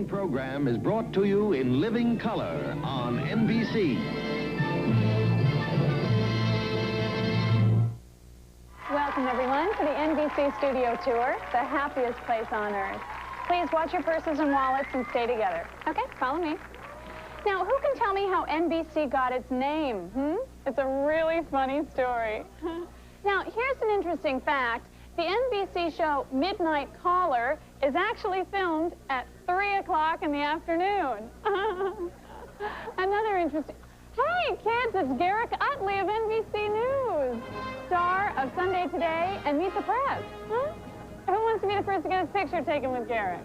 following program is brought to you in living color on NBC. Welcome, everyone, to the NBC Studio Tour, the happiest place on Earth. Please watch your purses and wallets and stay together. Okay, follow me. Now, who can tell me how NBC got its name? It's a really funny story. Now, here's an interesting fact. The NBC show Midnight Caller is actually filmed at 3 o'clock in the afternoon. Another interesting... Hey, kids, it's Garrick Utley of NBC News, star of Sunday Today and Meet the Press. Who wants to be the first to get his picture taken with Garrick?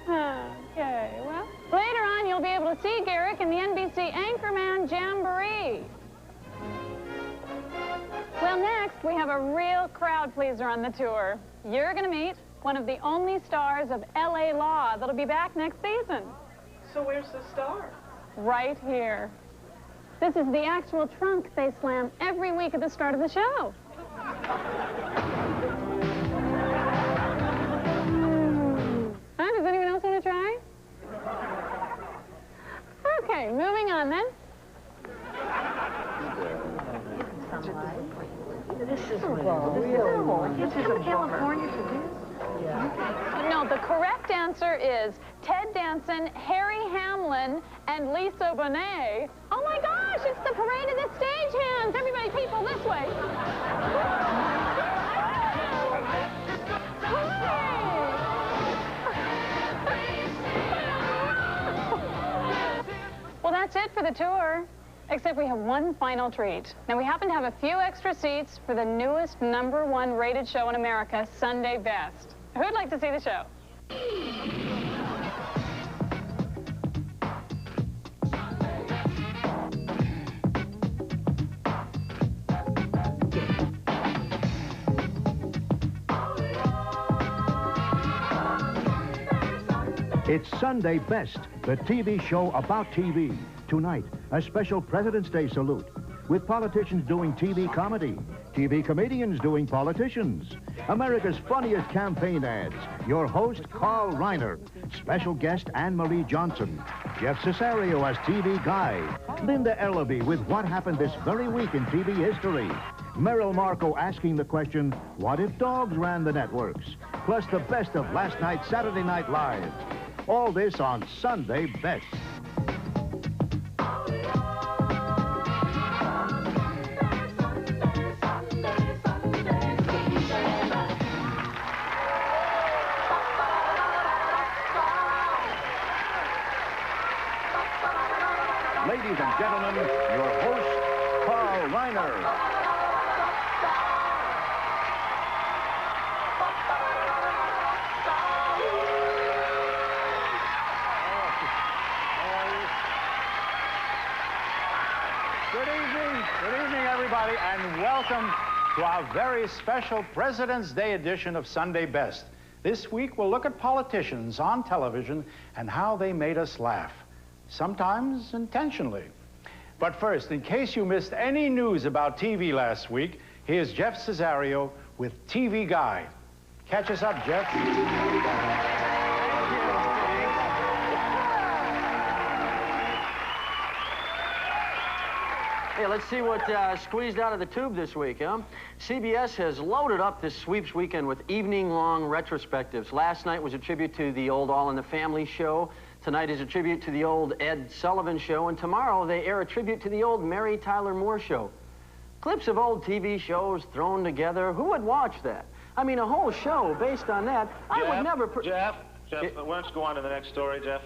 Okay, well, later on you'll be able to see Garrick in the NBC Anchorman Jamboree. Well, next, we have a real crowd pleaser on the tour. You're going to meet one of the only stars of L.A. Law that'll be back next season. So where's the star? Right here. This is the actual trunk they slam every week at the start of the show. Does anyone else want to try? Okay, moving on then. This is real. This is California for this? Yeah. No, the correct answer is Ted Danson, Harry Hamlin, and Lisa Bonet. Oh my gosh, it's the parade of the stagehands. Everybody, people, this way. Well, that's it for the tour. Except we have one final treat. Now, we happen to have a few extra seats for the newest #1 rated show in America, Sunday Best. Who'd like to see the show? It's Sunday Best, the TV show about TV. Tonight, a special President's Day salute, with politicians doing TV comedy, TV comedians doing politicians, America's funniest campaign ads, your host, Carl Reiner, special guest Anne-Marie Johnson, Jeff Cesario as TV guy, Linda Ellaby with what happened this very week in TV history, Merrill Markoe asking the question, what if dogs ran the networks, plus the best of last night's Saturday Night Live. All this on Sunday Best. Ladies and gentlemen, your host, Carl Reiner. Good evening, everybody, and welcome to our very special President's Day edition of Sunday Best. This week, we'll look at politicians on television and how they made us laugh. Sometimes intentionally. But first, in case you missed any news about TV last week, here's Jeff Cesario with TV Guide. Catch us up, Jeff. Hey, let's see what squeezed out of the tube this week, huh? CBS has loaded up this sweeps weekend with evening-long retrospectives. Last night was a tribute to the old All in the Family show. Tonight is a tribute to the old Ed Sullivan show, and tomorrow they air a tribute to the old Mary Tyler Moore show. Clips of old TV shows thrown together. Who would watch that? I mean, a whole show based on that. I would never... Jeff, why don't you go on to the next story, Jeff?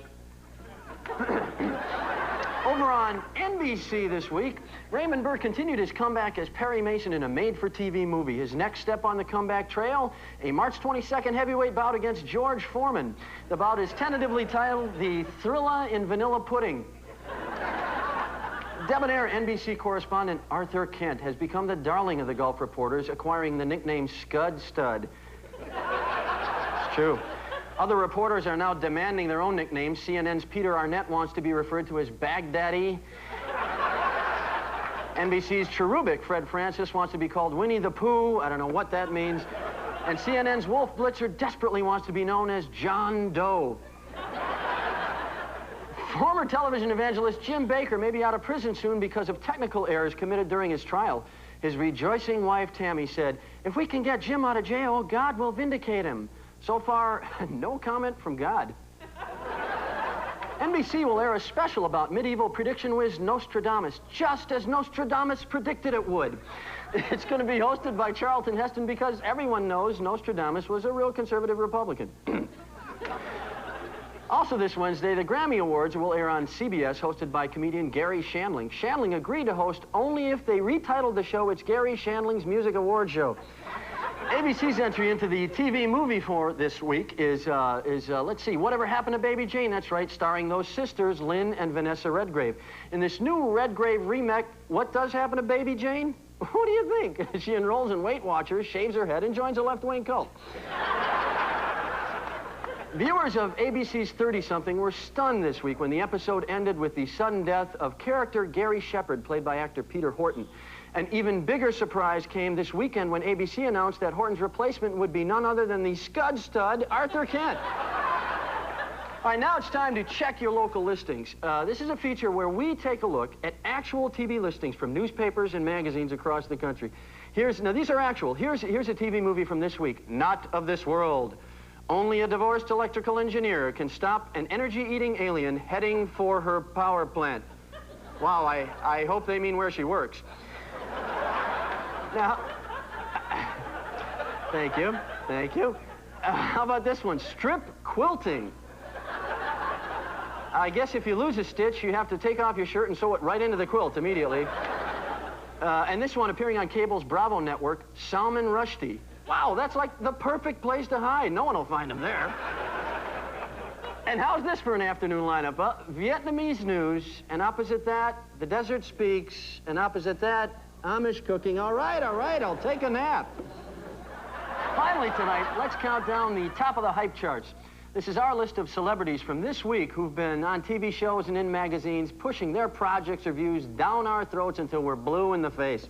Over on NBC this week, Raymond Burr continued his comeback as Perry Mason in a made-for-TV movie. His next step on the comeback trail, a March 22nd heavyweight bout against George Foreman. The bout is tentatively titled The Thrilla in Vanilla Pudding. Debonair NBC correspondent Arthur Kent has become the darling of the golf reporters, acquiring the nickname Scud Stud. It's true. Other reporters are now demanding their own nicknames. CNN's Peter Arnett wants to be referred to as Baghdaddy. NBC's cherubic Fred Francis wants to be called Winnie the Pooh. I don't know what that means. And CNN's Wolf Blitzer desperately wants to be known as John Doe. Former television evangelist Jim Baker may be out of prison soon because of technical errors committed during his trial. His rejoicing wife, Tammy, said, "If we can get Jim out of jail, God will vindicate him." So far, no comment from God. NBC will air a special about medieval prediction whiz Nostradamus, just as Nostradamus predicted it would. It's going to be hosted by Charlton Heston because everyone knows Nostradamus was a real conservative Republican. Also this Wednesday, the Grammy Awards will air on CBS, hosted by comedian Gary Shandling. Shandling agreed to host only if they retitled the show It's Gary Shandling's Music Award Show. ABC's entry into the TV movie for this week is let's see, Whatever Happened to Baby Jane? That's right, starring those sisters, Lynn and Vanessa Redgrave. In this new Redgrave remake, what does happen to Baby Jane? What do you think? She enrolls in Weight Watchers, shaves her head, and joins a left-wing cult. Viewers of ABC's 30-something were stunned this week when the episode ended with the sudden death of character Gary Shepard, played by actor Peter Horton. An even bigger surprise came this weekend when ABC announced that Horton's replacement would be none other than the Scud Stud, Arthur Kent. All right, now it's time to check your local listings. This is a feature where we take a look at actual TV listings from newspapers and magazines across the country. Now these are actual. Here's a TV movie from this week, Not of This World. Only a divorced electrical engineer can stop an energy-eating alien heading for her power plant. Wow, I hope they mean where she works. Now, thank you. How about this one? Strip quilting. I guess if you lose a stitch, you have to take off your shirt and sew it right into the quilt immediately. And this one appearing on cable's Bravo network, Salman Rushdie. Wow, that's like the perfect place to hide. No one will find him there. And how's this for an afternoon lineup? Vietnamese news, and opposite that, The Desert Speaks, and opposite that, Amish cooking. All right, I'll take a nap. Finally tonight, let's count down the top of the hype charts. This is our list of celebrities from this week who've been on TV shows and in magazines, pushing their projects or views down our throats until we're blue in the face.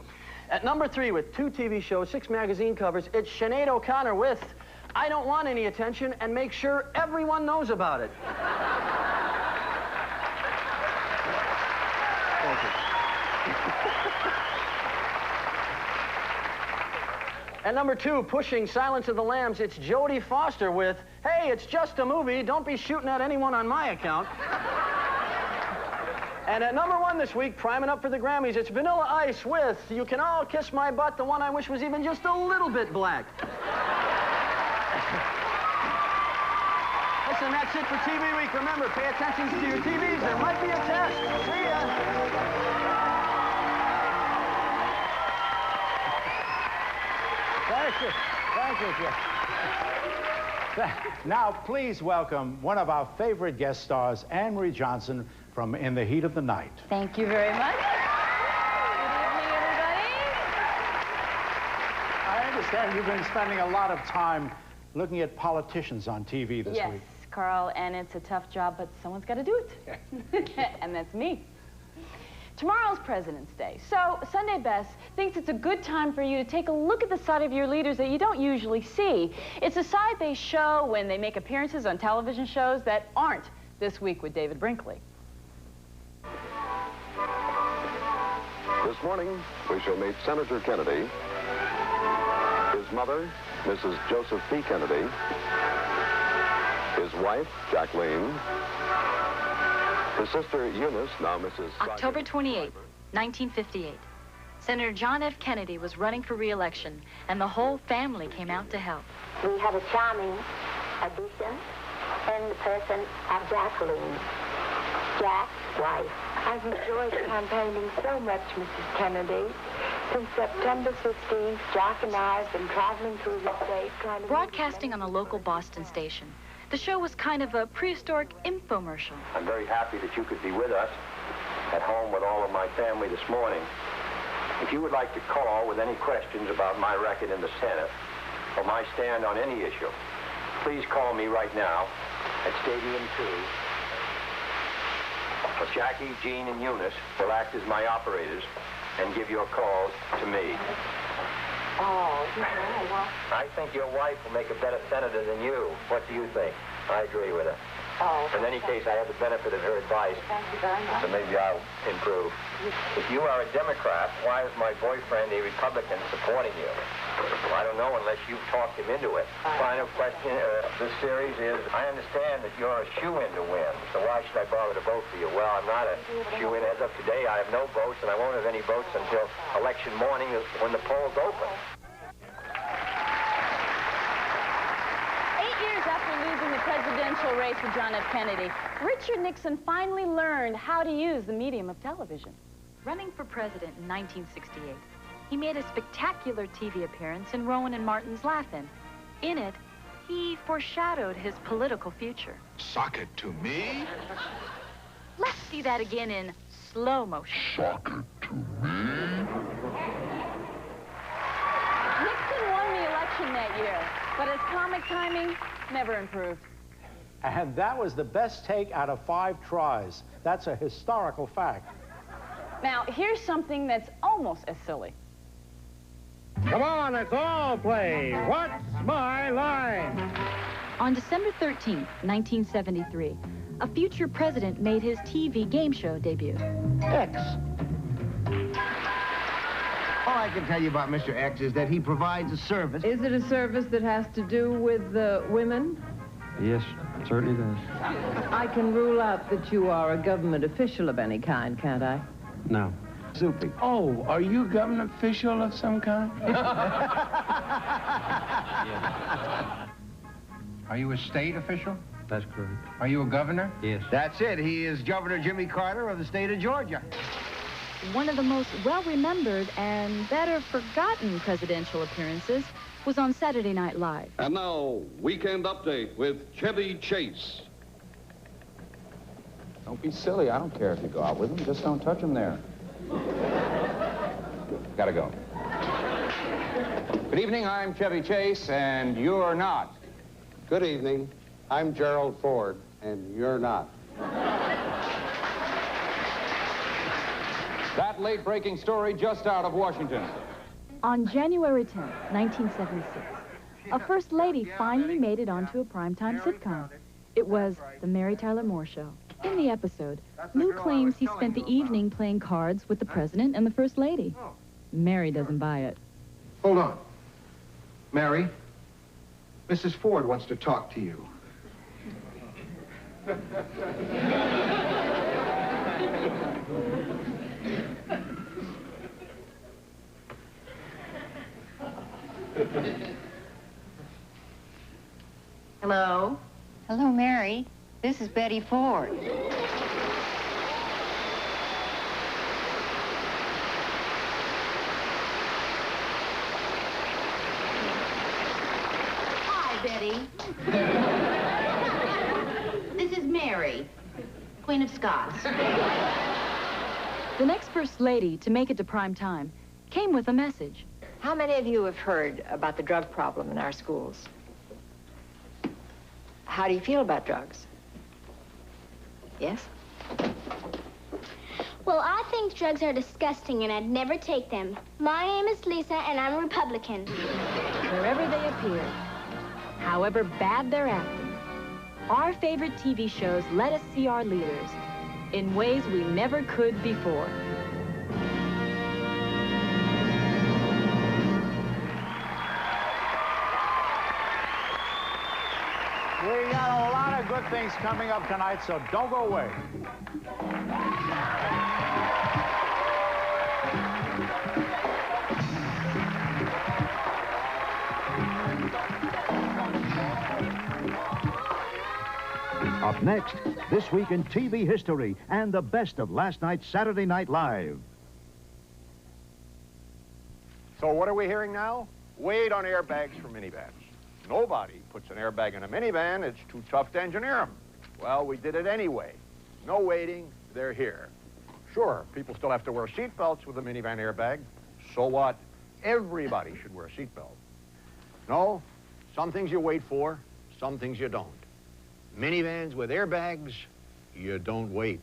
At number 3, with 2 TV shows, 6 magazine covers, it's Sinead O'Connor with I Don't Want Any Attention and Make Sure Everyone Knows About It. Thank you. At number 2, pushing Silence of the Lambs, it's Jodie Foster with, hey, it's just a movie, don't be shooting at anyone on my account. And at number 1 this week, priming up for the Grammys, it's Vanilla Ice with You Can All Kiss My Butt, the one I wish was even just a little bit black. Listen, that's it for TV Week. Remember, pay attention to your TVs. There might be a test. See ya. Thank you. Now, please welcome one of our favorite guest stars, Anne-Marie Johnson, from In the Heat of the Night. Thank you very much. Good evening, everybody. I understand you've been spending a lot of time looking at politicians on TV this week. Yes, Carl, and it's a tough job, but someone's got to do it. And that's me. Tomorrow's President's Day, so Sunday Best thinks it's a good time for you to take a look at the side of your leaders that you don't usually see. It's a side they show when they make appearances on television shows that aren't This Week with David Brinkley. This morning, we shall meet Senator Kennedy, his mother, Mrs. Joseph P. Kennedy, his wife, Jacqueline, his sister, Eunice, now Mrs. October 28, 1958. Senator John F. Kennedy was running for re-election, and the whole family came out to help. We have a charming addition in the person of Jacqueline, Jack's wife. I've enjoyed campaigning so much, Mrs. Kennedy. Since September 15th, Jack and I have been traveling through the state trying to... Broadcasting on a local Boston station, the show was kind of a prehistoric infomercial. I'm very happy that you could be with us at home with all of my family this morning. If you would like to call with any questions about my record in the Senate or my stand on any issue, please call me right now at Stadium 2. Jackie, Jean, and Eunice will act as my operators and give your calls to me. Oh, well. I think your wife will make a better senator than you. What do you think? I agree with her. Oh. In any case, I have the benefit of her advice. Thank you very much. So maybe I'll improve. If you are a Democrat, why is my boyfriend a Republican supporting you? Well, I don't know unless you've talked him into it. Final question of this series is, I understand that you're a shoo-in to win, so why should I bother to vote for you? Well, I'm not a shoo-in. As of today, I have no votes, and I won't have any votes until election morning when the polls open. 8 years after losing the presidential race with John F. Kennedy, Richard Nixon finally learned how to use the medium of television. Running for president in 1968, he made a spectacular TV appearance in Rowan and Martin's Laugh-In. In it, he foreshadowed his political future. Sock it to me? Let's see that again in slow motion. Sock it to me? Nixon won the election that year, but his comic timing never improved. And that was the best take out of 5 tries. That's a historical fact. Now, here's something that's almost as silly. Come on, let's all play. What's my line? On December 13th, 1973, a future president made his TV game show debut. X. All I can tell you about Mr. X is that he provides a service. Is it a service that has to do with women? Yes, it certainly does. I can rule out that you are a government official of any kind, can't I? No. Soupy. Oh, are you a government official of some kind? Are you a state official? That's correct. Are you a governor? Yes. That's it. He is Governor Jimmy Carter of the state of Georgia. One of the most well-remembered and better forgotten presidential appearances was on Saturday Night Live. And now, Weekend Update with Chevy Chase. Don't be silly. I don't care if you go out with him. Just don't touch him there. Gotta go. Good evening. I'm Chevy Chase, and you're not. Good evening. I'm Gerald Ford, and you're not. That late-breaking story just out of Washington. On January 10th, 1976, a First Lady finally made it onto a primetime sitcom. It was The Mary Tyler Moore Show. In the episode, Lou claims he spent the evening playing cards with the President and the First Lady. Mary doesn't buy it. Hold on. Mary, Mrs. Ford wants to talk to you. Hello? Hello, Mary. This is Betty Ford. Hi, Betty. This is Mary, Queen of Scots. The next First Lady to make it to prime time came with a message. How many of you have heard about the drug problem in our schools? How do you feel about drugs? Yes? Well, I think drugs are disgusting and I'd never take them. My name is Lisa and I'm a Republican. Wherever they appear, however bad they're acting, our favorite TV shows let us see our leaders in ways we never could before. We got a lot of good things coming up tonight, so don't go away. Up next, This Week in TV History and the best of last night's Saturday Night Live. So what are we hearing now? Wait on airbags for minivans. Nobody puts an airbag in a minivan. It's too tough to engineer them. Well, we did it anyway. No waiting. They're here. Sure, people still have to wear seatbelts with a minivan airbag. So what? Everybody should wear a seatbelt. No, some things you wait for, some things you don't. Minivans with airbags, you don't wait.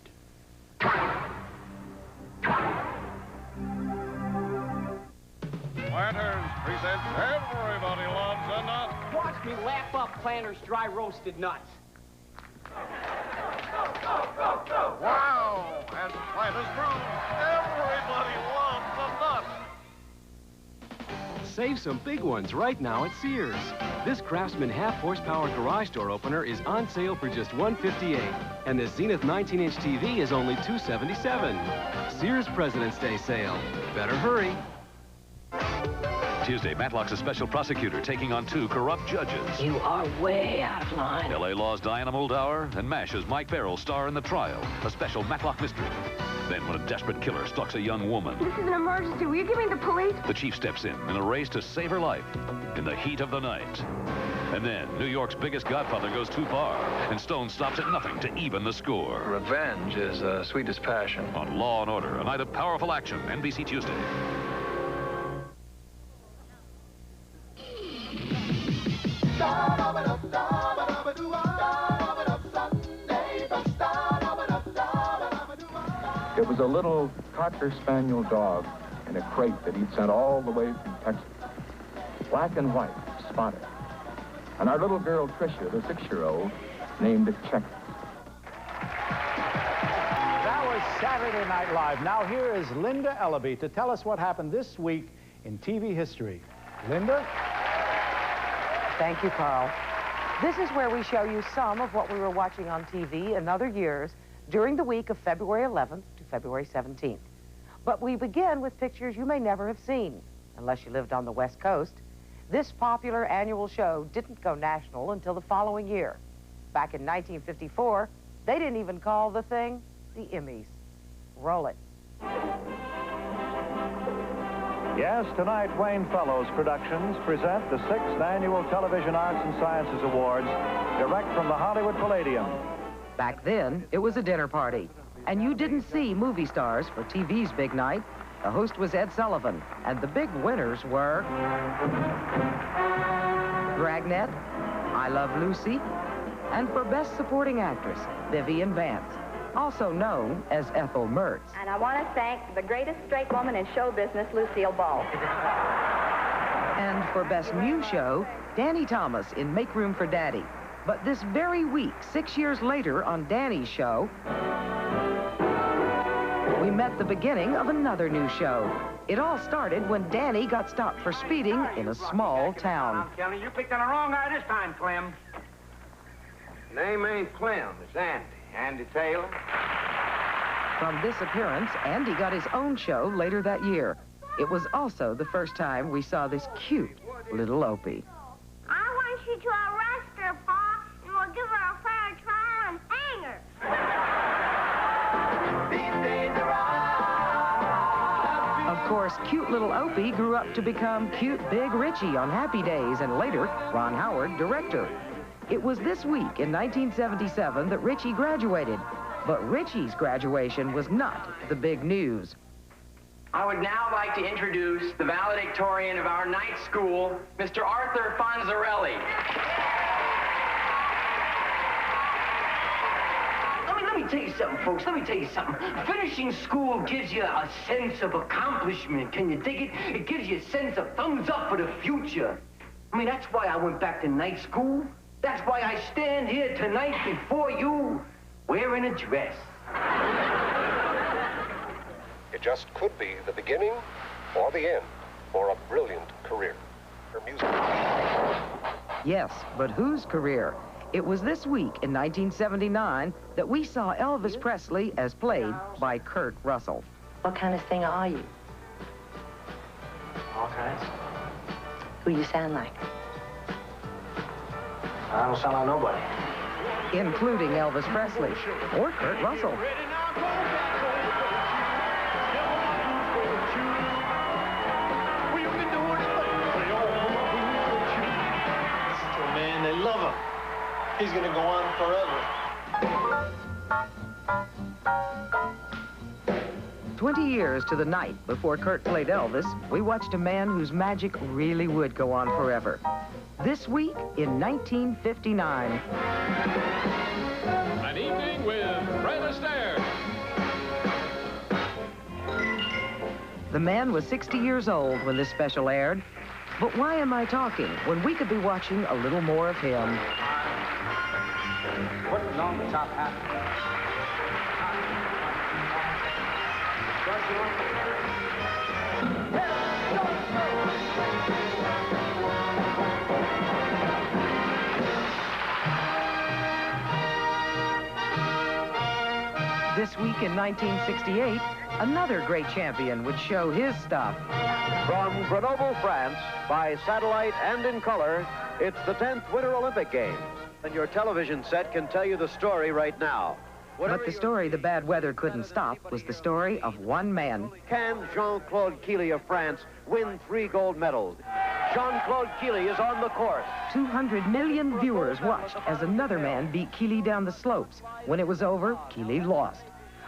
Planters presents Everybody Loves a Nut. Watch me lap up Planters dry roasted nuts. Wow, as flat as broom. Everybody loves the nuts. Save some big ones right now at Sears. This Craftsman half-horsepower garage door opener is on sale for just $158, and this Zenith 19-inch TV is only $277. Sears President's Day sale. Better hurry. Tuesday, Matlock's a special prosecutor taking on 2 corrupt judges. You are way out of line. L.A. Law's Diana Muldaur and MASH's Mike Farrell star in the trial, a special Matlock mystery. Then when a desperate killer stalks a young woman, This is an emergency. Will you give me the police? the chief steps in a race to save her life in the heat of the night. And then New York's biggest godfather goes too far, and Stone stops at nothing to even the score. Revenge is sweetest passion. On Law and Order, a night of powerful action, NBC Tuesday. It was a little Cocker Spaniel dog in a crate that he'd sent all the way from Texas. Black and white, spotted. And our little girl, Tricia, the 6-year-old, named it Check. That was Saturday Night Live. Now here is Linda Ellaby to tell us what happened this week in TV history. Linda? Thank you, Carl. This is where we show you some of what we were watching on TV in other years during the week of February 11th to February 17th. But we begin with pictures you may never have seen, unless you lived on the West Coast. This popular annual show didn't go national until the following year. Back in 1954, they didn't even call the thing the Emmys. Roll it. Yes, tonight Wayne Fellows Productions present the 6th Annual Television Arts and Sciences Awards, direct from the Hollywood Palladium. Back then, it was a dinner party, and you didn't see movie stars for TV's big night. The host was Ed Sullivan, and the big winners were Dragnet, I Love Lucy, and for Best Supporting Actress, Vivian Vance, also known as Ethel Mertz. And I want to thank the greatest straight woman in show business, Lucille Ball. And for Best New Show, Danny Thomas in Make Room for Daddy. But this very week, 6 years later on Danny's show, we met the beginning of another new show. It all started when Danny got stopped for speeding in a small town. Kelly, you picked on the wrong guy this time, Clem. Name ain't Clem, it's Andy. Andy Taylor. From this appearance, Andy got his own show later that year. It was also the first time we saw this cute little Opie. I want you to arrest her, Pa, and we'll give her a fair trial and hang her. Of course, cute little Opie grew up to become cute Big Richie on Happy Days, and later, Ron Howard, director. It was this week in 1977 that Richie graduated. But Richie's graduation was not the big news. I would now like to introduce the valedictorian of our night school, Mr. Arthur Fonzarelli. Let me tell you something, folks. Let me tell you something. Finishing school gives you a sense of accomplishment. Can you dig it? It gives you a sense of thumbs up for the future. I mean, that's why I went back to night school. That's why I stand here tonight before you wearing a dress. It just could be the beginning or the end for a brilliant career. Her music. Yes, but whose career? It was this week in 1979 that we saw Elvis Presley as played by Kurt Russell. What kind of singer are you? All kinds. Who you sound like? I don't sound like nobody. Including Elvis Presley or Kurt Russell. Man, they love him. He's gonna go on forever. 20 years to the night before Kurt played Elvis, we watched a man whose magic really would go on forever. This week in 1959. An evening with Fred Astaire. The man was 60 years old when this special aired. But why am I talking when we could be watching a little more of him? Putting on the top hat. This week in 1968, another great champion would show his stuff. From Grenoble, France, by satellite and in color, it's the 10th Winter Olympic Games. And your television set can tell you the story right now. But the story the bad weather couldn't stop was the story of one man. Can Jean-Claude Killy of France win 3 gold medals? Jean-Claude Killy is on the course. 200 million viewers watched as another man beat Killy down the slopes. When it was over, Killy lost.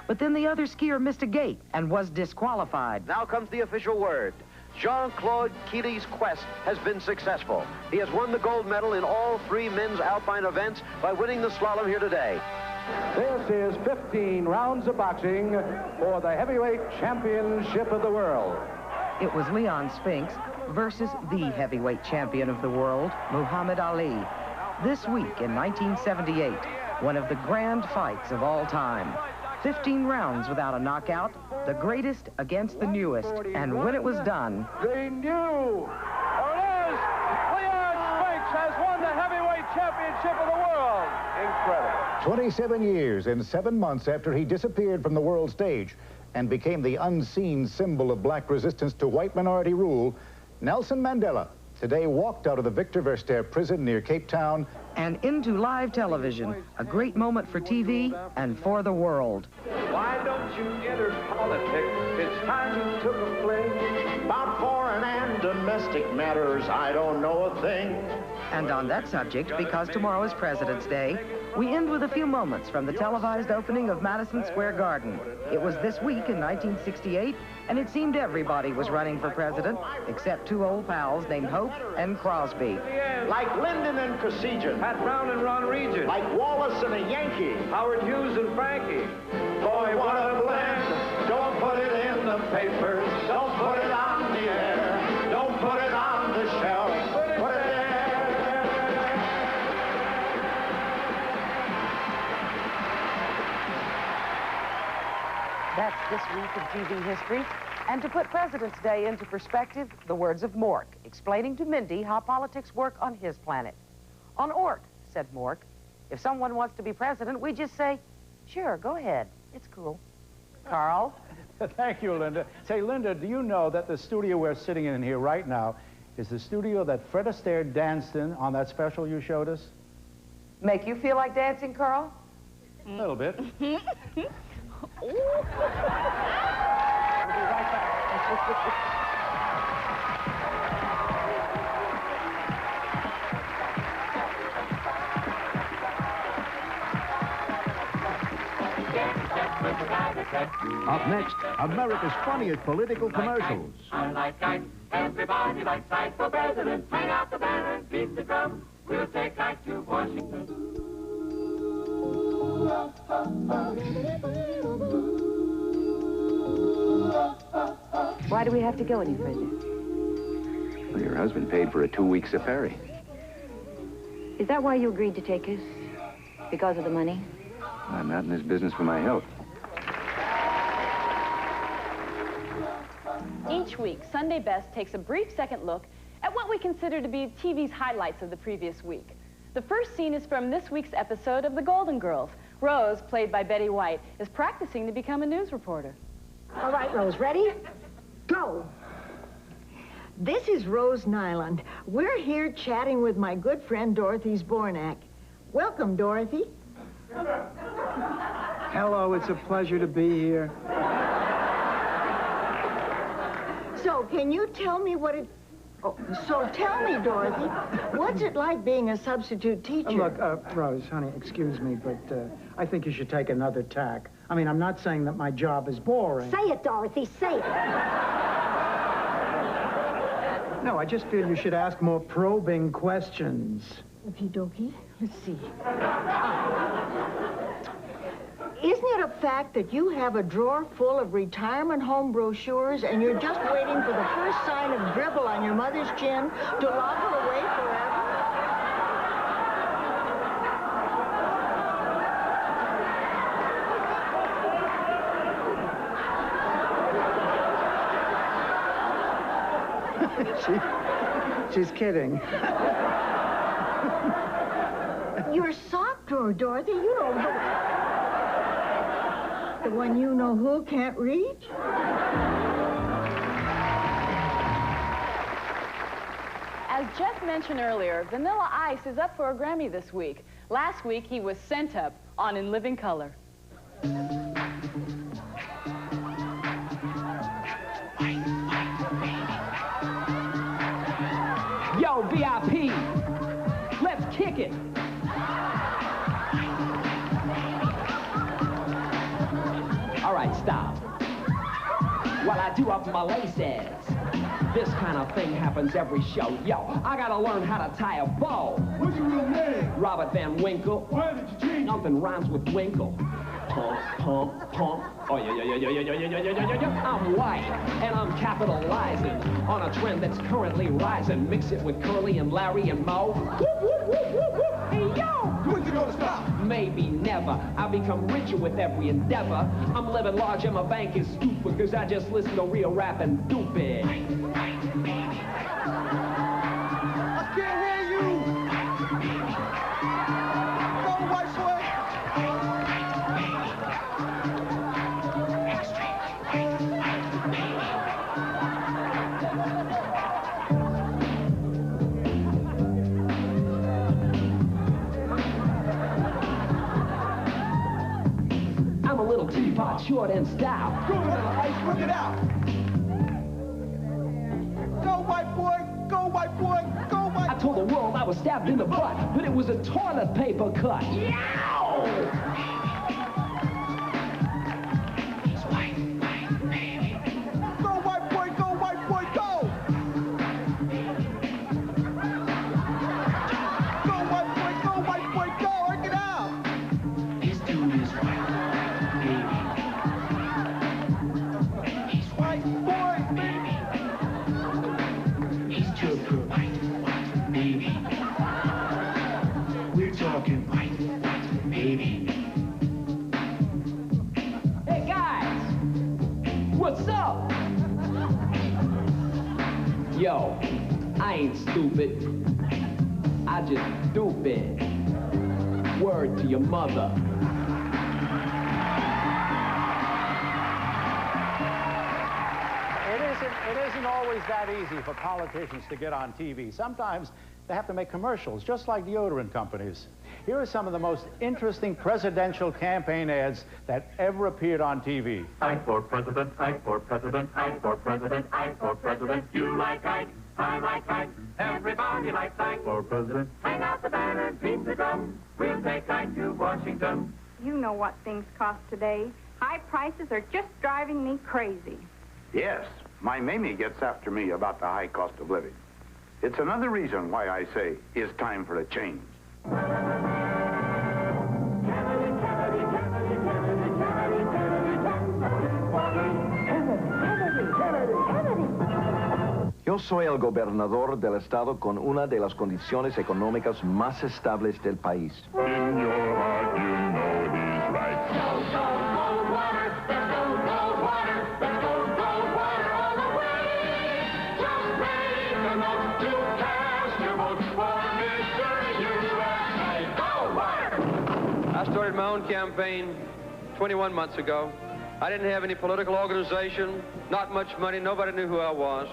But then the other skier missed a gate and was disqualified. Now comes the official word. Jean-Claude Killy's quest has been successful. He has won the gold medal in all 3 men's alpine events by winning the slalom here today. This is 15 rounds of boxing for the heavyweight championship of the world. It was Leon Spinks versus the heavyweight champion of the world, Muhammad Ali. This week in 1978, one of the grand fights of all time. 15 rounds without a knockout, the greatest against the newest. And when it was done, The new Orlez Leon Spinks has won the heavyweight championship of the world. Incredible. 27 years and 7 months after he disappeared from the world stage and became the unseen symbol of black resistance to white minority rule, Nelson Mandela today walked out of the Victor Verster prison near Cape Town and into live television, a great moment for TV and for the world. Why don't you enter politics? It's time you took a play. About foreign and domestic matters, I don't know a thing. And on that subject, because tomorrow is President's Day, we end with a few moments from the televised opening of Madison Square Garden. It was this week in 1968, and it seemed everybody was running for president, except 2 old pals named Hope and Crosby. Like Lyndon and Kosygin. Pat Brown and Ron Regent. Like Wallace and a Yankee. Howard Hughes and Frankie. Boy, what a blend. Don't put it in the papers. Don't put it on the air. Don't put it on the shelf. Put it there. That's this week of TV history. And to put President's Day into perspective, the words of Mork, explaining to Mindy how politics work on his planet. On Ork, said Mork, if someone wants to be president, we just say, sure, go ahead. It's cool. Carl? Thank you, Linda. Say, Linda, do you know that the studio we're sitting in here right now is the studio that Fred Astaire danced in on that special you showed us? Make you feel like dancing, Carl? A little bit. Up next, America's funniest political commercials. I like ice. Everybody likes ice for president. Hang out the banner, beat the drum. We'll take ice to Washington. Why do we have to go any further? Well, your husband paid for a 2-week safari. Is that why you agreed to take us? Because of the money? I'm not in this business for my health. Each week, Sunday Best takes a brief second look at what we consider to be TV's highlights of the previous week. The first scene is from this week's episode of The Golden Girls. Rose, played by Betty White, is practicing to become a news reporter. All right, Rose, ready? Go. This is Rose Nyland. We're here chatting with my good friend Dorothy Zbornak. Welcome, Dorothy. Hello, it's a pleasure to be here. So, can you tell me what it... Oh, so tell me, Dorothy, what's it like being a substitute teacher? Look, Rose, honey, excuse me, but I think you should take another tack. I mean, I'm not saying that my job is boring. Say it, Dorothy, say it. No, I just feel you should ask more probing questions. Okie dokie. Let's see. Isn't it a fact that you have a drawer full of retirement home brochures and you're just waiting for the first sign of dribble on your mother's chin to lock her away forever? She's kidding. Your sock drawer, Dorothy, you know, the one you know who can't reach? As Jeff mentioned earlier, Vanilla Ice is up for a Grammy this week. Last week, he was sent up on In Living Color. Yo, VIP, let's kick it. All right, stop. While I do up my laces, this kind of thing happens every show. Yo, I gotta learn how to tie a bow. What's your real name? Robert Van Winkle. Why did you change? Nothing rhymes with Winkle. Pump, pump, pump. Oh, yeah. I'm white, and I'm capitalizing on a trend that's currently rising. Mix it with Curly and Larry and Moe. Hey, yo! When's it gonna stop? Maybe never. I become richer with every endeavor. I'm living large and my bank is stupid, because I just listen to real rap and stupid. I can't hear you! Go, white boy! I'm a little teapot, short and stout. Go, Ice, work it out! Go, white boy! Go, white boy! Go, white boy! I told the world I was stabbed in the butt, but it was a toilet paper cut. Yow! Go, white boy! Go, white boy! Go! Go, white boy! Go, white boy! Go! Work it out! This dude is white, baby. He's white boy, baby! He's just a white, baby. We're talking white, baby. Hey guys, what's up? Yo, I ain't stupid. I just stupid. Word to your mother. It isn't always that easy for politicians to get on TV. Sometimes they have to make commercials, just like deodorant companies. Here are some of the most interesting presidential campaign ads that ever appeared on TV. Ike for president, Ike for president, Ike for president, Ike for president. You like Ike, I like Ike. Everybody likes Ike for president. Hang out the banner, beat the drum. We'll take Ike to Washington. You know what things cost today. High prices are just driving me crazy. Yes, my Mamie gets after me about the high cost of living. It's another reason why I say it's time for a change. Yo soy el gobernador del estado con una de las condiciones económicas más estables del país. In your heart, you know he's right. Go, go, gold water. Let's go, gold water. Let's go, gold water all the way. Just raise the notes to cast your vote for Mr. USA. Gold water. I started my own campaign 21 months ago. I didn't have any political organization, not much money, nobody knew who I was.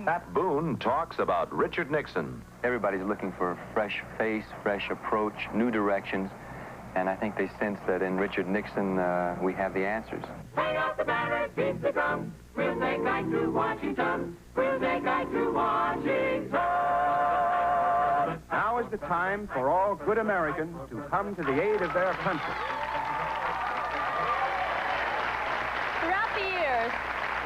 Pat Boone talks about Richard Nixon. Everybody's looking for a fresh face, fresh approach, new directions. And I think they sense that in Richard Nixon, we have the answers. Hang out the banner, beat the drum. We'll take Ike to Washington. We'll take Ike to Washington. Now is the time for all good Americans to come to the aid of their country. Throughout the years,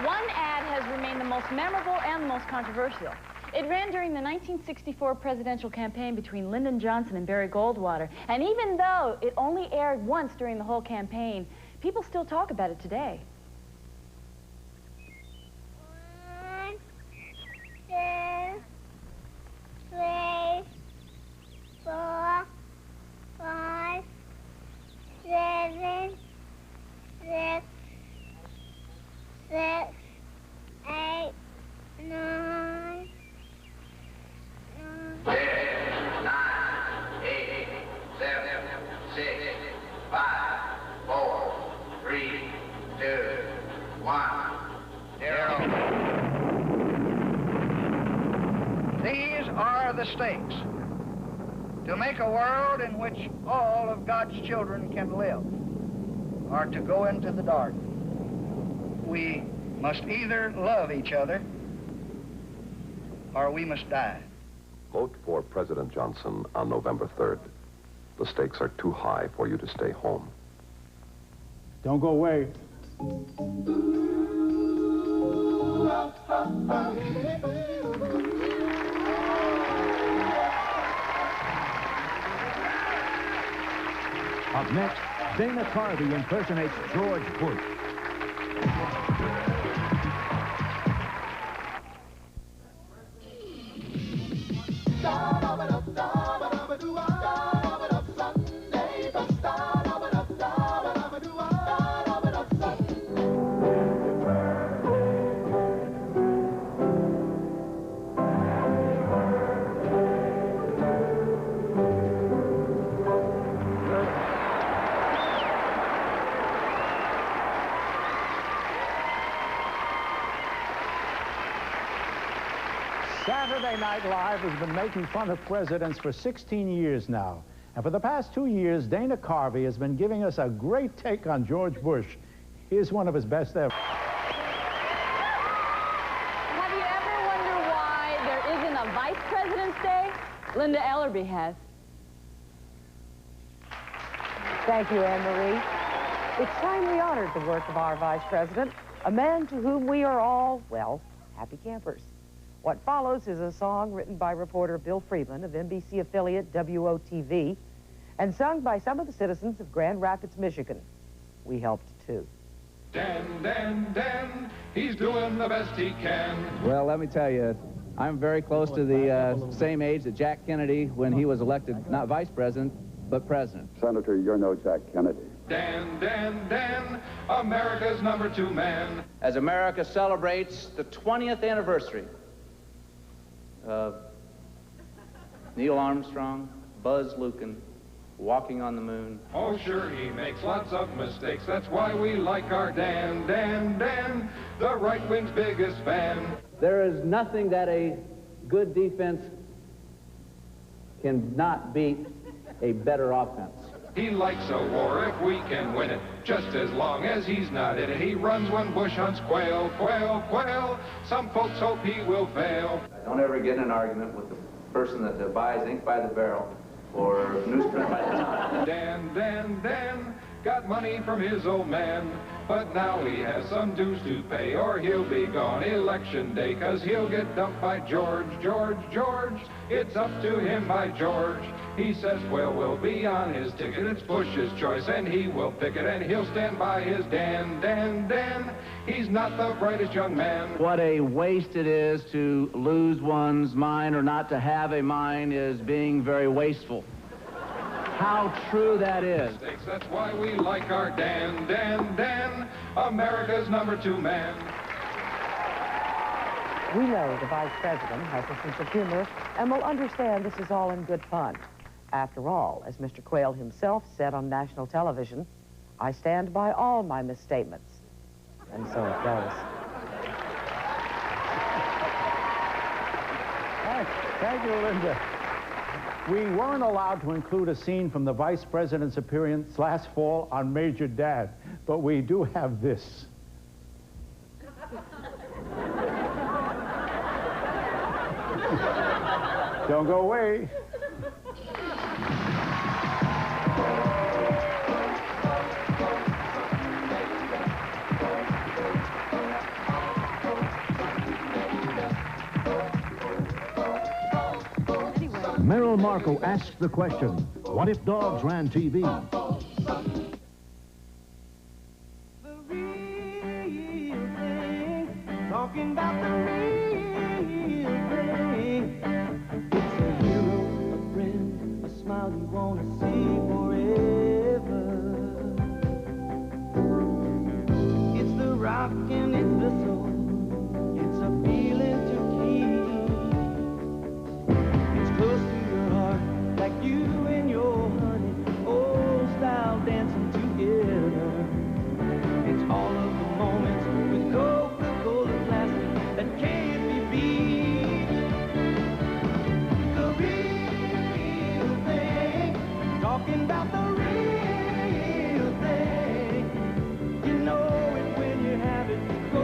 One ad has remained the most memorable and the most controversial. It ran during the 1964 presidential campaign between Lyndon Johnson and Barry Goldwater. And even though it only aired once during the whole campaign, people still talk about it today. 1, 2, 3, 4, 5, 7, 6, 8, 9, 10, 9, 8, 7, 6, 5, 4, 3, 2, 1, 0. These are the stakes. To make a world in which all of God's children can live, or to go into the dark. We must either love each other or we must die. Vote for President Johnson on November 3rd. The stakes are too high for you to stay home. Don't go away. Up next, Dana Carvey impersonates George Bush. Saturday Night Live has been making fun of presidents for 16 years now. And for the past 2 years, Dana Carvey has been giving us a great take on George Bush. Here's one of his best ever. Have you ever wondered why there isn't a Vice President's Day? Linda Ellerby has. Thank you, Anne-Marie. It's time we honored the work of our Vice President, a man to whom we are all, well, happy campers. What follows is a song written by reporter Bill Friedland of NBC affiliate WOTV and sung by some of the citizens of Grand Rapids, Michigan. We helped, too. Dan, he's doing the best he can. Well, let me tell you, I'm very close to the same age that Jack Kennedy when he was elected, not vice president, but president. Senator, you're no Jack Kennedy. Dan, America's #2 man. As America celebrates the 20th anniversary of Neil Armstrong, Buzz Lukin, walking on the moon. Oh, sure, he makes lots of mistakes. That's why we like our Dan, the right wing's biggest fan. There is nothing that a good defense cannot beat a better offense. He likes a war if we can win it, just as long as he's not in it. He runs when Bush hunts quail. Some folks hope he will fail. Don't ever get in an argument with the person that buys ink by the barrel or newsprint by the time. Dan got money from his old man, but now he has some dues to pay, or he'll be gone election day, 'cause he'll get dumped by George. It's up to him by George. He says, well, we'll be on his ticket. It's Bush's choice, and he will pick it, and he'll stand by his Dan. He's not the brightest young man. What a waste it is to lose one's mind or not to have a mind is being very wasteful. How true that is. That's why we like our Dan, America's #2 man. We know the Vice President has a sense of humor and will understand this is all in good fun. After all, as Mr. Quayle himself said on national television, I stand by all my misstatements. And so it goes. Thank you, Linda. We weren't allowed to include a scene from the Vice President's appearance last fall on Major Dad, but we do have this. Don't go away. Markoe asks the question, what if dogs ran TV? Talking about the real thing. It's a hero, a friend, a smile you want to see forever. It's the rock and it's the soul. It's a feeling to keep. It's close to your heart, like you and your honey, old style dancing together. It's all of the moments with Coca-Cola classic that can't be beat. The real thing, talking about the real thing. You know it when you have it, go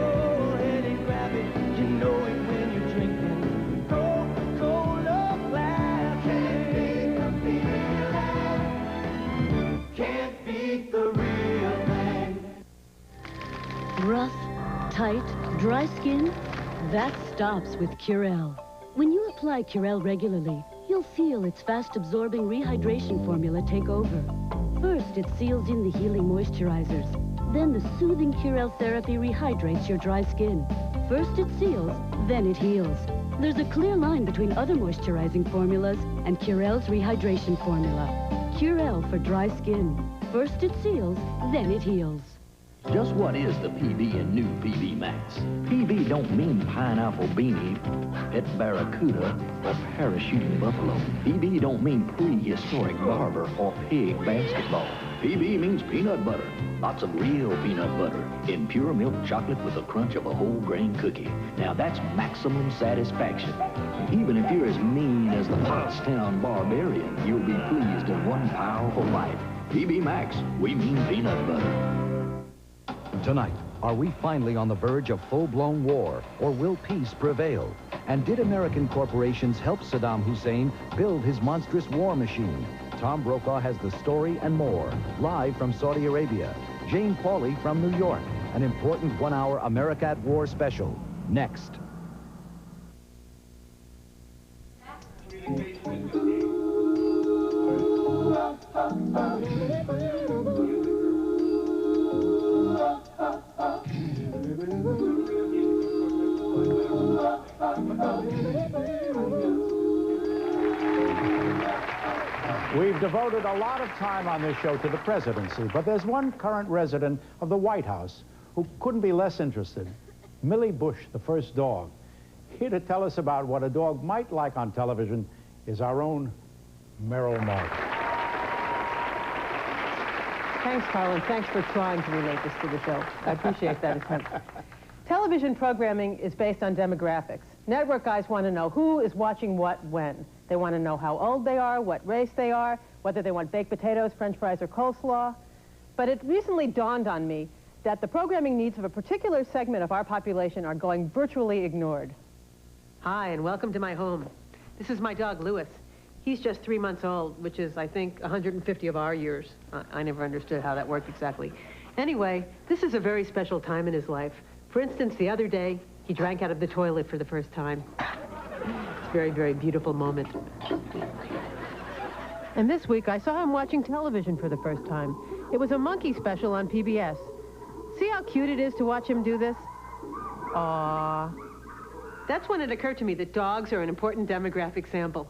ahead and grab it. You know it when you're drinking Coca-Cola classic. Can't beat the feeling, can't beat the real thing. Rough, tight, dry skin? That stops with Curel. When you apply Curel regularly, you'll feel its fast-absorbing rehydration formula take over. First, it seals in the healing moisturizers. Then the soothing Curel therapy rehydrates your dry skin. First it seals, then it heals. There's a clear line between other moisturizing formulas and Curel's rehydration formula. Curel for dry skin. First it seals, then it heals. Just what is the PB in new PB Max? PB don't mean pineapple beanie, pet barracuda, or parachuting buffalo. PB don't mean prehistoric barber or pig basketball. PB means peanut butter. Lots of real peanut butter in pure milk chocolate with the crunch of a whole grain cookie. Now that's maximum satisfaction. Even if you're as mean as the Pottstown Barbarian, you'll be pleased in one powerful bite. PB Max, we mean peanut butter. Tonight, are we finally on the verge of full-blown war, or will peace prevail? And did American corporations help Saddam Hussein build his monstrous war machine? Tom Brokaw has the story and more, live from Saudi Arabia. Jane Pauley from New York, an important one-hour America at War special. Next. We've devoted a lot of time on this show to the presidency, but there's one current resident of the White House who couldn't be less interested. Millie Bush, the first dog. Here to tell us about what a dog might like on television is our own Merrill Markoe. Thanks, Carl, and thanks for trying to relate this to the show. I appreciate that attempt. Television programming is based on demographics. Network guys want to know who is watching what when. They want to know how old they are, what race they are, whether they want baked potatoes, French fries, or coleslaw. But it recently dawned on me that the programming needs of a particular segment of our population are going virtually ignored. Hi, and welcome to my home. This is my dog, Louis. He's just 3 months old, which is, I think, 150 of our years. I never understood how that worked exactly. Anyway, this is a very special time in his life. For instance, the other day, he drank out of the toilet for the first time. It's a very, very beautiful moment. And this week, I saw him watching television for the first time. It was a monkey special on PBS. See how cute it is to watch him do this? Aww. That's when it occurred to me that dogs are an important demographic sample.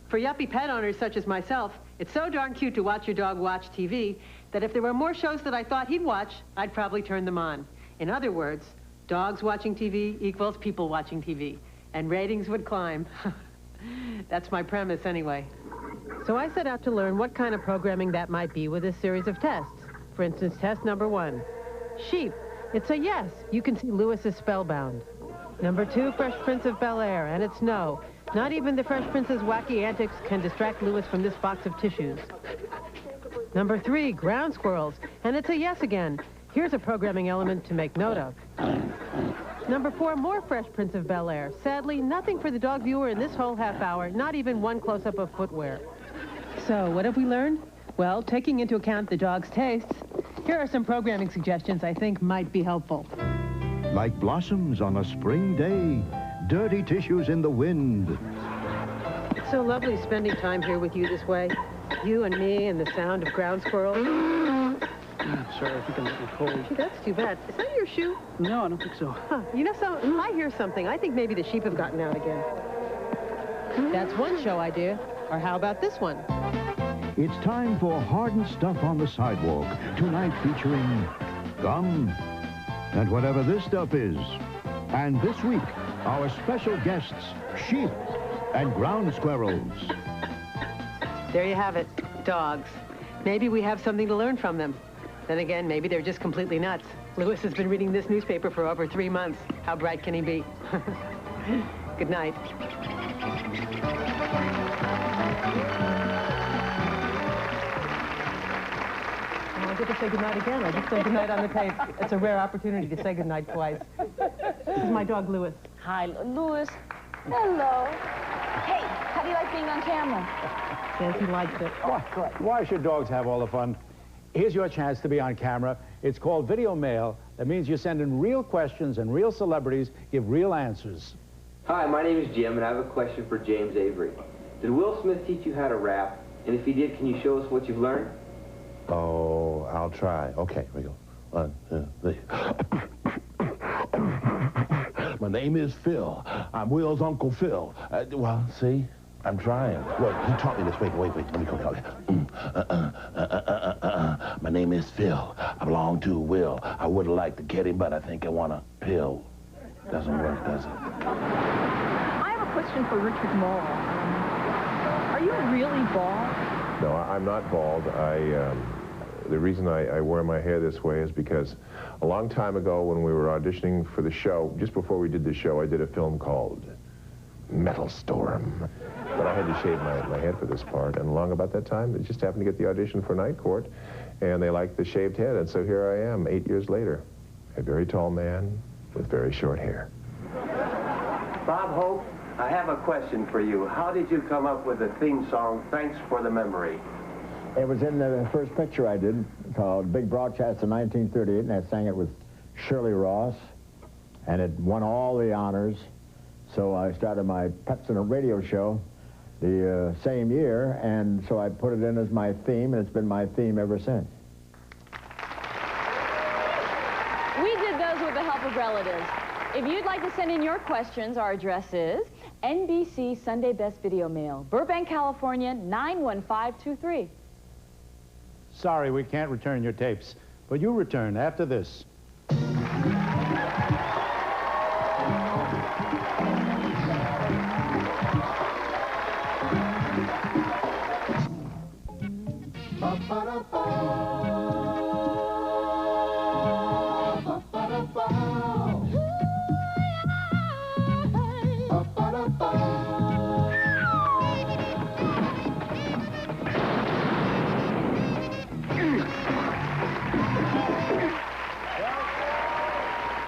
For yuppie pet owners such as myself, it's so darn cute to watch your dog watch TV that if there were more shows that I thought he'd watch, I'd probably turn them on. In other words, dogs watching TV equals people watching TV, and ratings would climb. That's my premise anyway. So I set out to learn what kind of programming that might be with a series of tests. For instance, test number 1. Sheep. It's a yes. You can see Louis is spellbound. Number 2, Fresh Prince of Bel-Air, and it's no. Not even the Fresh Prince's wacky antics can distract Louis from this box of tissues. Number 3, Ground Squirrels, and it's a yes again. Here's a programming element to make note of. Number 4, more Fresh Prince of Bel-Air. Sadly, nothing for the dog viewer in this whole half hour, not even one close-up of footwear. So, what have we learned? Well, taking into account the dog's tastes, here are some programming suggestions I think might be helpful. Like blossoms on a spring day, dirty tissues in the wind. It's so lovely spending time here with you this way. You and me and the sound of ground squirrels. Sorry, I think I'm getting cold. Gee, that's too bad. Is that your shoe? No, I don't think so. Huh. You know, I hear something. I think maybe the sheep have gotten out again. That's one show idea. Or how about this one? It's time for Hardened Stuff on the Sidewalk. Tonight featuring gum and whatever this stuff is. And this week, our special guests, sheep and ground squirrels. There you have it. Dogs. Maybe we have something to learn from them. Then again, maybe they're just completely nuts. Lewis has been reading this newspaper for over 3 months. How bright can he be? Good night. I get to say goodnight again. I just said goodnight on the tape. It's a rare opportunity to say goodnight twice. This is my dog, Lewis. Hi, Lewis. Hello. Hey, how do you like being on camera? Yes, he likes it. Why should dogs have all the fun? Here's your chance to be on camera. It's called video mail. That means you send in real questions and real celebrities give real answers. Hi, my name is Jim, and I have a question for James Avery. Did Will Smith teach you how to rap? And if he did, can you show us what you've learned? Oh, I'll try. Okay, here we go. 1, 2, 3. My name is Phil. I'm Will's Uncle Phil. Well, see? I'm trying. Well, he taught me this. Wait. Let me go. My name is Phil. I belong to Will. I would like to get him, but I think I want a pill. Doesn't work, does it? I have a question for Richard Morrow. Are you really bald? No, I'm not bald. The reason I wear my hair this way is because a long time ago when we were auditioning for the show, just before we did the show, I did a film called Metal Storm. But I had to shave my head for this part, and along about that time, I just happened to get the audition for Night Court, and they liked the shaved head, and so here I am, 8 years later, a very tall man with very short hair. Bob Hope, I have a question for you. How did you come up with the theme song, Thanks for the Memory? It was in the first picture I did called Big Broadcast in 1938, and I sang it with Shirley Ross, and it won all the honors. So I started my Pets in a Radio show the same year, and so I put it in as my theme, and it's been my theme ever since. We did those with the help of relatives. If you'd like to send in your questions, our address is NBC Sunday Best Video Mail, Burbank, California, 91523. Sorry, we can't return your tapes, but you return after this.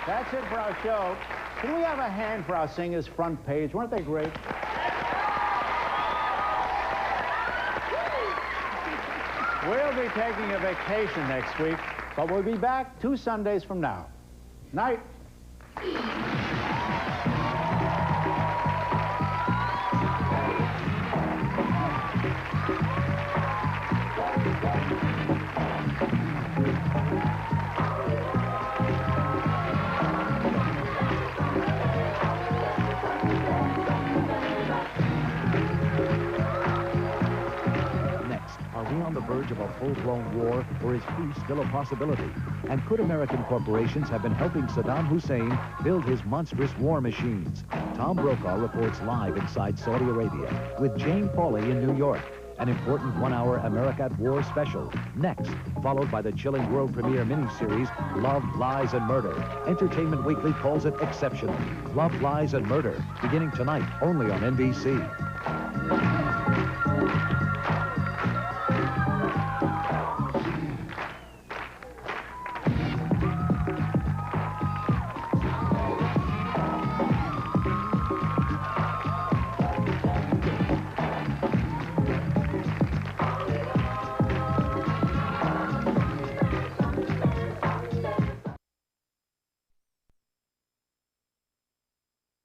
That's it for our show. Can we have a hand for our singers front page? Weren't they great? We'll be taking a vacation next week, but we'll be back 2 Sundays from now. Night. On the verge of a full-blown war, or is peace still a possibility? And could American corporations have been helping Saddam Hussein build his monstrous war machines? Tom Brokaw reports live inside Saudi Arabia with Jane Pauley in New York. An important 1-hour America at War special. Next, followed by the chilling world premiere miniseries, Love, Lies, and Murder. Entertainment Weekly calls it exceptional. Love, Lies, and Murder, beginning tonight only on NBC.